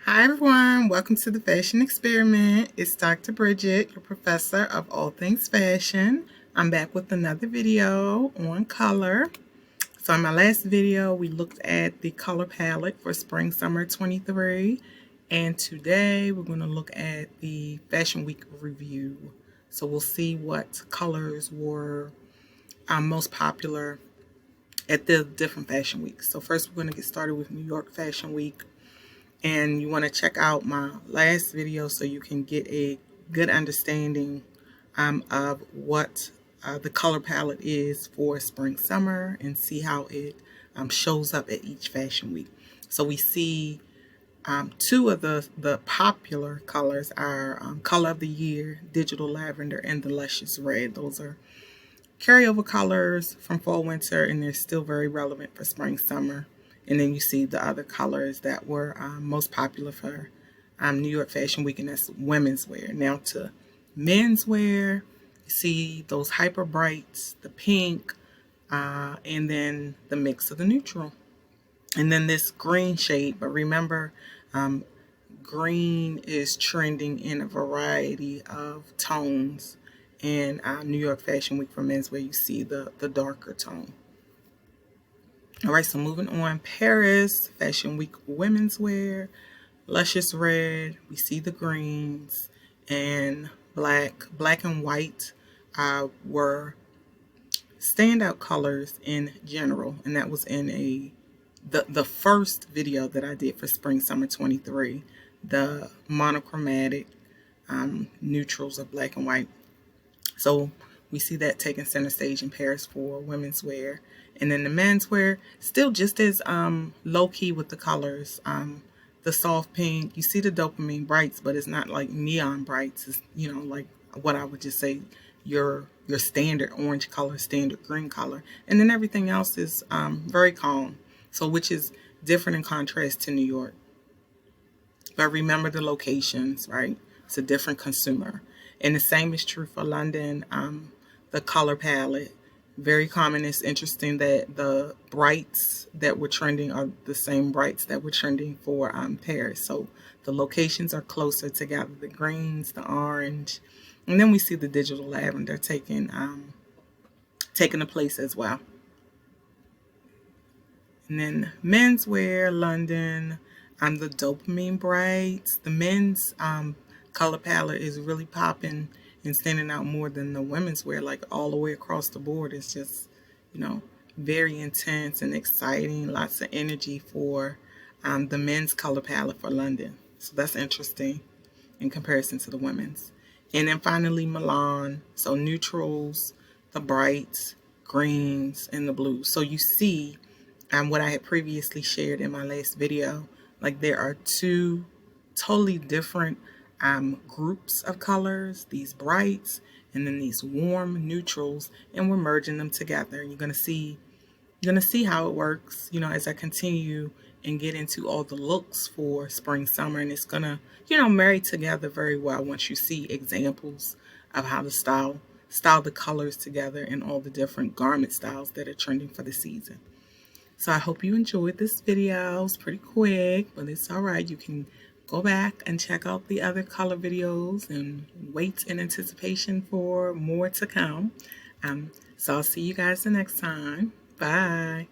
Hi everyone, welcome to the Fashion Experiment. It's Dr. Bridget, your professor of all things fashion. I'm back with another video on color. So in my last video, we looked at the color palette for Spring Summer 23. And today we're going to look at the Fashion Week review. So we'll see what colors were most popular at the different fashion weeks. So first we're going to get started with New York Fashion Week. And you want to check out my last video so you can get a good understanding of what the color palette is for spring summer and see how it shows up at each fashion week. So we see two of the popular colors are Color of the Year, Digital Lavender, and the Luscious Red. Those are carryover colors from fall winter, and they're still very relevant for spring summer. And then you see the other colors that were most popular for New York Fashion Week, and that's women's wear. Now to men's wear, you see those hyper brights, the pink, and then the mix of the neutral. And then this green shade, but remember, green is trending in a variety of tones. In New York Fashion Week for men's wear, you see the darker tone. All right, so moving on, Paris Fashion Week women's wear, Luscious Red, we see the greens, and black and white were standout colors in general, and that was in the first video that I did for Spring Summer 23, the monochromatic neutrals of black and white. So we see that taking center stage in Paris for women's wear. And then the men's wear, still just as low-key with the colors. The soft pink, you see the dopamine brights, but it's not like neon brights. It's, like what I would just say your standard orange color, standard green color. And then everything else is very calm. So which is different in contrast to New York. But remember the locations, right? It's a different consumer. And the same is true for London. The color palette, very common. It's interesting that the brights that were trending are the same brights that were trending for Paris. So the locations are closer together, the greens, the orange. And then we see the digital lavender taking a place as well. And then men's wear, London, the dopamine brights. The men's color palette is really popping and standing out more than the women's wear, like all the way across the board. It's just, very intense and exciting, lots of energy for the men's color palette for London. So that's interesting in comparison to the women's. And then finally Milan, so neutrals, the brights, greens, and the blues. So you see what I had previously shared in my last video, like there are two totally different groups of colors, these brights and then these warm neutrals, and we're merging them together. And you're gonna see how it works, as I continue and get into all the looks for spring summer, and it's gonna marry together very well once you see examples of how to style the colors together and all the different garment styles that are trending for the season. So I hope you enjoyed this video. It's pretty quick, but it's all right. You can go back and check out the other color videos and wait in anticipation for more to come. So I'll see you guys the next time. Bye.